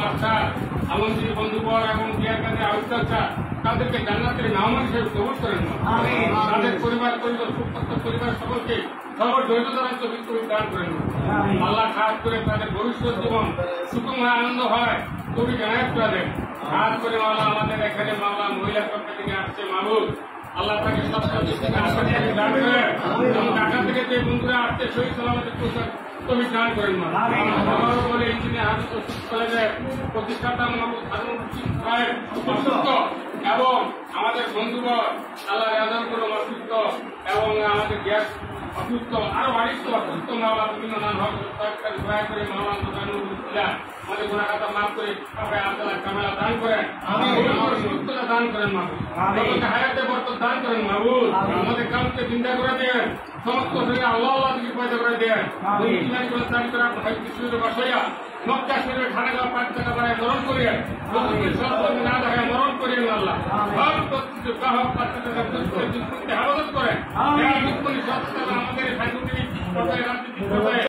Master এমনকি বন্ধুবর এবং বিয়ার কাছে আউটচাচ্ছা তাদেরকে জান্নাতের নাম হিসেবে কবুল করেন না। তাদের পরিবার পরিবার সকলকে সবার ধৈর্যধারান্ত বিক্ষোভ দান করেন না। আল্লাহ খাস করে তাদের ভবিষ্যৎ জীবন সুখময় আনন্দ হয় তুমি জানায় করে দেন। খাস করে মাওলা আমাদের এখানে মাওলা মহিলা সরকার থেকে আসছে মাহবুব আল্লাহ তাকে সবসময় থেকে আশা থেকে দান করেন এবং ঢাকা থেকে যে বন্ধুরা আসছে শহীদ সালামতের তুমি দান করেন না। আমারও বলে ইঞ্জিনিয়ার হাসপাতাল কলেজের প্রতিষ্ঠাতা মোহাম্মদ হারুন সাহেব অসুস্থ এবং আমাদের বন্ধুবর আল্লাহ আদান করে অসুস্থ এবং আমাদের গ্যাস অসুস্থ আরো আরেকটু অসুস্থ মাওলা বিভিন্ন নাম দয়া করে মাওলা আমাদের গুণাখাতা মাফ করে আল্লাহ কামেলা দান করেন সুস্থতা দান করেন মাহবুব হায়াতে বরকত দান করেন মাহবুব আমাদের কামকে চিন্তা করে দেন সমস্ত শরীরে আল্লাহ আল্লাহ থেকে পয়দা করে দেন বসাইয়া মক্কা শরীরে খানাগাঁও পাঁচ টাকা বাড়ায় মরণ করিয়ে না দেখায় মরণ করিয়ে আল্লাহ হেফাজত করেন আমাদের